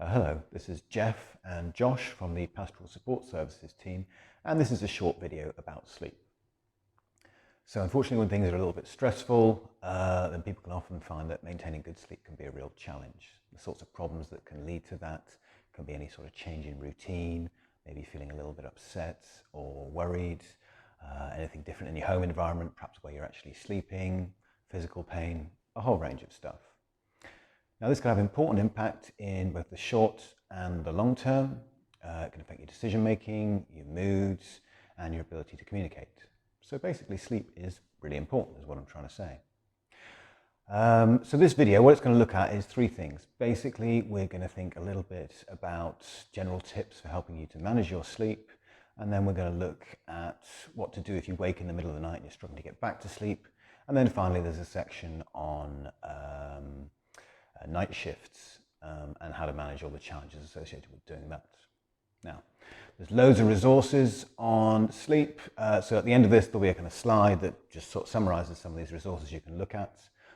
Hello, this is Jeff and Josh from the Pastoral Support Services team, and this is a short video about sleep. So unfortunately, when things are a little bit stressful, then people can often find that maintaining good sleep can be a real challenge. The sorts of problems that can lead to that can be any sort of change in routine, maybe feeling a little bit upset or worried, anything different in your home environment, perhaps where you're actually sleeping, physical pain, a whole range of stuff. Now, this can have important impact in both the short and the long term. It can affect your decision making, your moods, and your ability to communicate. So basically, sleep is really important, is what I'm trying to say. So this video, what it's going to look at is three things. Basically, we're going to think a little bit about general tips for helping you to manage your sleep. And then we're going to look at what to do if you wake in the middle of the night and you're struggling to get back to sleep. And then finally, there's a section on night shifts and how to manage all the challenges associated with doing that. Now, there's loads of resources on sleep. So at the end of this, there'll be a kind of slide that just sort of summarizes some of these resources you can look at.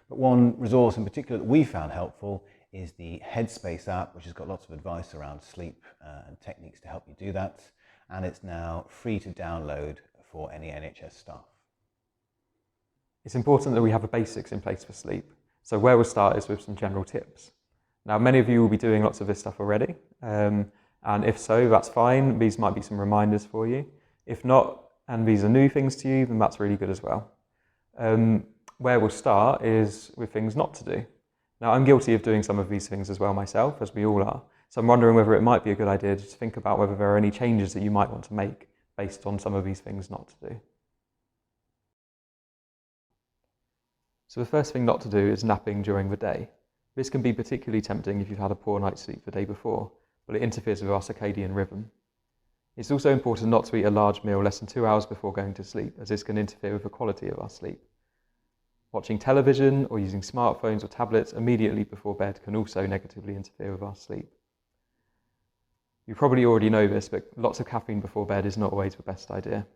But one resource in particular that we found helpful is the Headspace app, which has got lots of advice around sleep and techniques to help you do that. And it's now free to download for any NHS staff. It's important that we have the basics in place for sleep. So where we'll start is with some general tips. Now, many of you will be doing lots of this stuff already. And if so, that's fine. These might be some reminders for you. If not, and these are new things to you, then that's really good as well. Where we'll start is with things not to do. Now, I'm guilty of doing some of these things as well myself, as we all are. So I'm wondering whether it might be a good idea to think about whether there are any changes that you might want to make based on some of these things not to do. So the first thing not to do is napping during the day. This can be particularly tempting if you've had a poor night's sleep the day before, but it interferes with our circadian rhythm. It's also important not to eat a large meal less than 2 hours before going to sleep, as this can interfere with the quality of our sleep. Watching television or using smartphones or tablets immediately before bed can also negatively interfere with our sleep. You probably already know this, but lots of caffeine before bed is not always the best idea.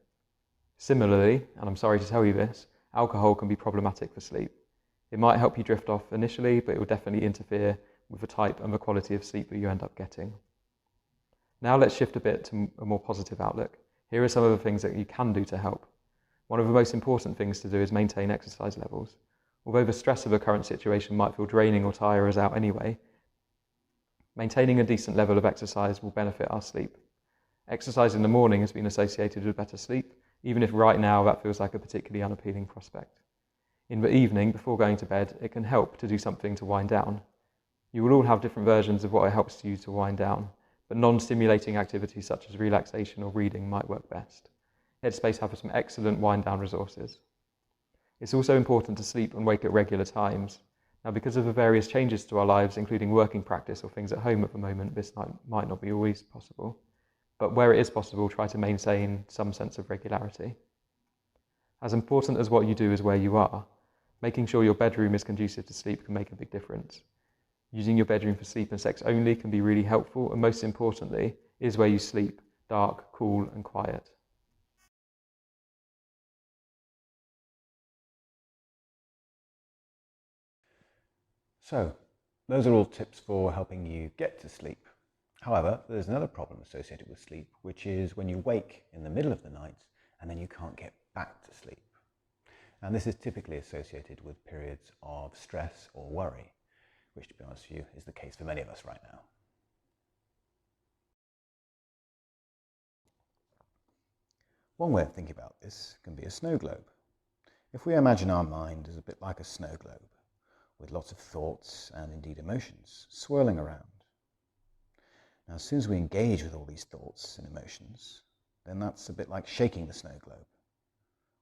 Similarly, and I'm sorry to tell you this, alcohol can be problematic for sleep. It might help you drift off initially, but it will definitely interfere with the type and the quality of sleep that you end up getting. Now let's shift a bit to a more positive outlook. Here are some of the things that you can do to help. One of the most important things to do is maintain exercise levels. Although the stress of the current situation might feel draining or tire us out anyway, maintaining a decent level of exercise will benefit our sleep. Exercise in the morning has been associated with better sleep, even if right now that feels like a particularly unappealing prospect. In the evening, before going to bed, it can help to do something to wind down. You will all have different versions of what helps you to wind down, but non-stimulating activities such as relaxation or reading might work best. Headspace have some excellent wind-down resources. It's also important to sleep and wake at regular times. Now, because of the various changes to our lives, including working practice or things at home at the moment, this might not be always possible. But where it is possible, try to maintain some sense of regularity. As important as what you do is where you are. Making sure your bedroom is conducive to sleep can make a big difference. Using your bedroom for sleep and sex only can be really helpful, and most importantly, is where you sleep, dark, cool, and quiet. So, those are all tips for helping you get to sleep. However, there's another problem associated with sleep, which is when you wake in the middle of the night and then you can't get back to sleep. And this is typically associated with periods of stress or worry, which, to be honest with you, is the case for many of us right now. One way of thinking about this can be a snow globe. If we imagine our mind as a bit like a snow globe, with lots of thoughts and indeed emotions swirling around. Now, as soon as we engage with all these thoughts and emotions, then that's a bit like shaking the snow globe.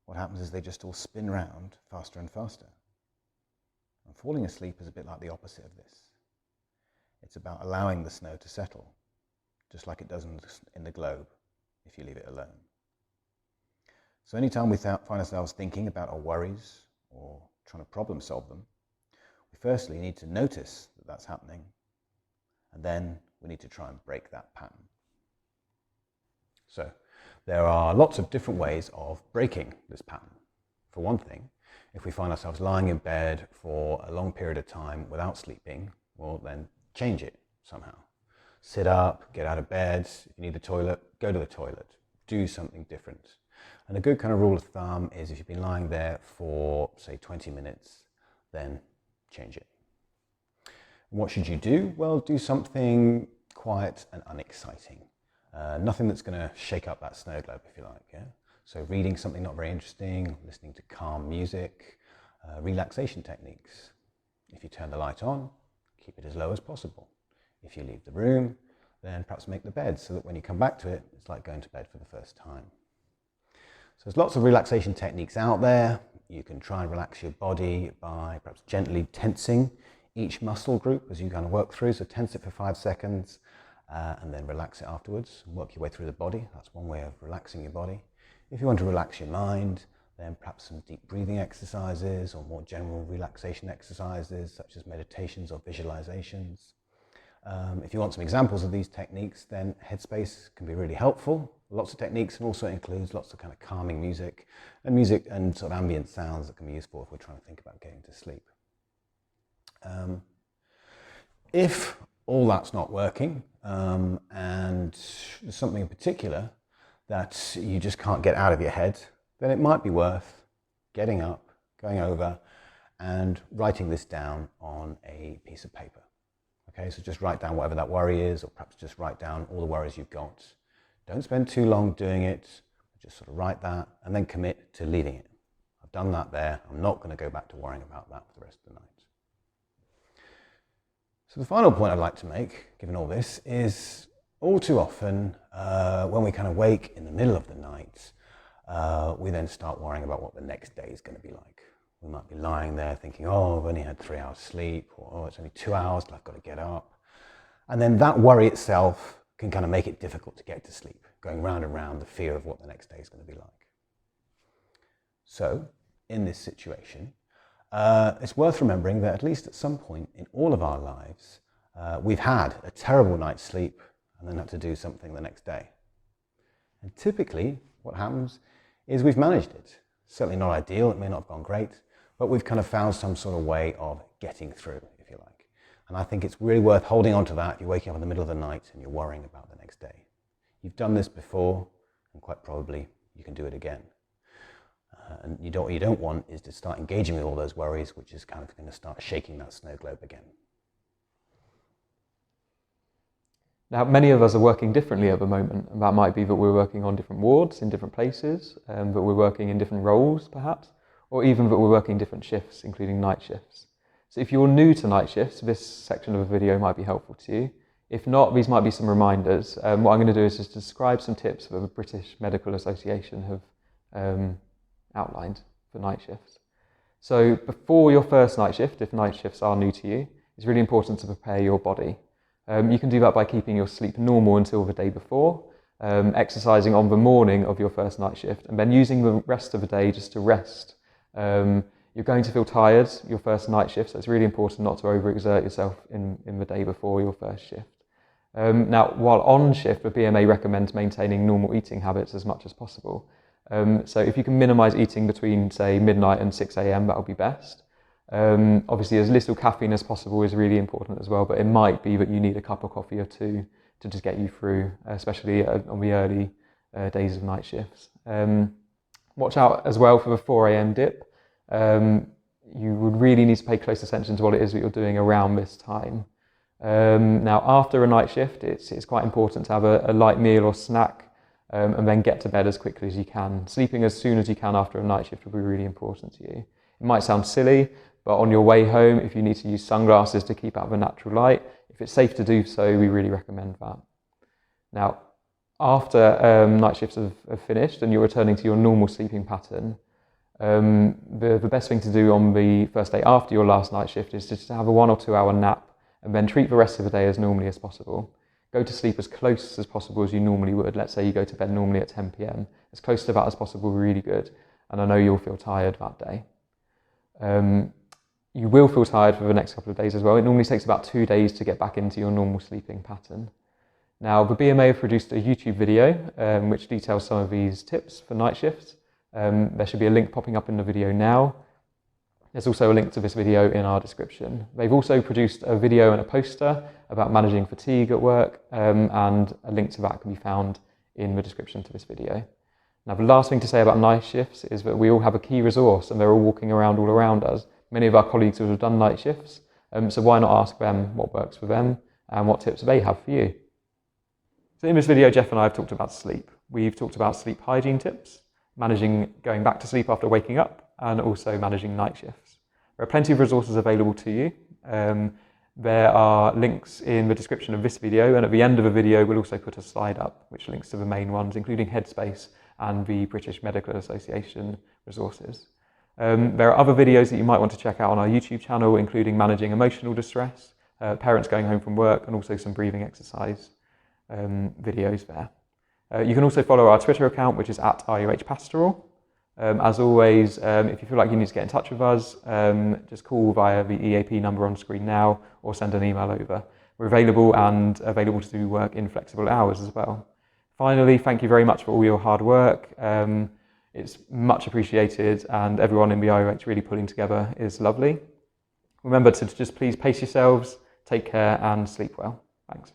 What happens is they just all spin round faster and faster. And falling asleep is a bit like the opposite of this. It's about allowing the snow to settle, just like it does in the globe if you leave it alone. So anytime we find ourselves thinking about our worries or trying to problem solve them, we firstly need to notice that that's happening, and then we need to try and break that pattern. So there are lots of different ways of breaking this pattern. For one thing, if we find ourselves lying in bed for a long period of time without sleeping, well then change it somehow. Sit up, get out of bed. If you need the toilet, go to the toilet. Do something different. And a good kind of rule of thumb is if you've been lying there for, say, 20 minutes, then change it. And what should you do? Well, do something quiet and unexciting. Nothing that's going to shake up that snow globe, if you like. Yeah? So reading something not very interesting, listening to calm music, relaxation techniques. If you turn the light on, keep it as low as possible. If you leave the room, then perhaps make the bed so that when you come back to it, it's like going to bed for the first time. So there's lots of relaxation techniques out there. You can try and relax your body by perhaps gently tensing each muscle group as you kind of work through. So tense it for 5 seconds and then relax it afterwards and work your way through the body. That's one way of relaxing your body. If you want to relax your mind, then perhaps some deep breathing exercises or more general relaxation exercises such as meditations or visualizations. If you want some examples of these techniques, then Headspace can be really helpful. Lots of techniques, and also includes lots of kind of calming music and sort of ambient sounds that can be useful if we're trying to think about getting to sleep. If all that's not working and there's something in particular that you just can't get out of your head, then it might be worth getting up, going over and writing this down on a piece of paper. Okay, so just write down whatever that worry is, or perhaps just write down all the worries you've got. Don't spend too long doing it, just sort of write that and then commit to leaving it. I've done that there, I'm not going to go back to worrying about that for the rest of the night. So the final point I'd like to make, given all this, is all too often when we kind of wake in the middle of the night, we then start worrying about what the next day is going to be like. We might be lying there thinking, oh, I've only had 3 hours sleep, or oh, it's only 2 hours till I've got to get up. And then that worry itself can kind of make it difficult to get to sleep, going round and round the fear of what the next day is going to be like. So, in this situation, it's worth remembering that at least at some point in all of our lives, we've had a terrible night's sleep and then had to do something the next day. And typically, what happens is we've managed it. Certainly not ideal, it may not have gone great, but we've kind of found some sort of way of getting through, if you like. And I think it's really worth holding on to that if you're waking up in the middle of the night and you're worrying about the next day. You've done this before, and quite probably you can do it again. And what you don't want is to start engaging with all those worries, which is kind of going to start shaking that snow globe again. Now, many of us are working differently at the moment, and that might be that we're working on different wards in different places, that we're working in different roles perhaps, or even that we're working different shifts, including night shifts. So if you're new to night shifts, this section of a video might be helpful to you. If not, these might be some reminders. What I'm going to do is just describe some tips that the British Medical Association have outlined for night shifts. So before your first night shift, if night shifts are new to you, it's really important to prepare your body. You can do that by keeping your sleep normal until the day before, exercising on the morning of your first night shift, and then using the rest of the day just to rest. You're going to feel tired your first night shift, so it's really important not to overexert yourself in the day before your first shift. Now, while on shift, the BMA recommends maintaining normal eating habits as much as possible. So if you can minimise eating between, say, midnight and 6 a.m, that would be best. Obviously, as little caffeine as possible is really important as well, but it might be that you need a cup of coffee or two to just get you through, especially on the early days of night shifts. Watch out as well for the 4 a.m. dip. You would really need to pay close attention to what it is that you're doing around this time. Now, after a night shift, it's quite important to have a light meal or snack and then get to bed as quickly as you can. Sleeping as soon as you can after a night shift will be really important to you. It might sound silly, but on your way home, if you need to use sunglasses to keep out the natural light, if it's safe to do so, we really recommend that. Now, after night shifts have finished and you're returning to your normal sleeping pattern, the best thing to do on the first day after your last night shift is just to have a 1 or 2 hour nap and then treat the rest of the day as normally as possible. Go to sleep as close as possible as you normally would. Let's say you go to bed normally at 10 p.m. As close to that as possible, really good. And I know you'll feel tired that day. You will feel tired for the next couple of days as well. It normally takes about 2 days to get back into your normal sleeping pattern. Now, the BMA have produced a YouTube video which details some of these tips for night shifts. There should be a link popping up in the video now. There's also a link to this video in our description. They've also produced a video and a poster about managing fatigue at work, and a link to that can be found in the description to this video. Now, the last thing to say about night shifts is that we all have a key resource and they're all walking around all around us. Many of our colleagues will have done night shifts, so why not ask them what works for them and what tips they have for you. So in this video, Jeff and I have talked about sleep. We've talked about sleep hygiene tips, managing going back to sleep after waking up, and also managing night shifts. There are plenty of resources available to you. There are links in the description of this video, and at the end of the video we'll also put a slide up which links to the main ones, including Headspace and the British Medical Association resources. There are other videos that you might want to check out on our YouTube channel, including managing emotional distress, parents going home from work, and also some breathing exercise videos there. You can also follow our Twitter account, which is at RUH Pastoral. As always, if you feel like you need to get in touch with us, just call via the EAP number on screen now or send an email over. We're available to do work in flexible hours as well. Finally, thank you very much for all your hard work. It's much appreciated, and everyone in the RUH really pulling together is lovely. Remember to just please pace yourselves, take care and sleep well. Thanks.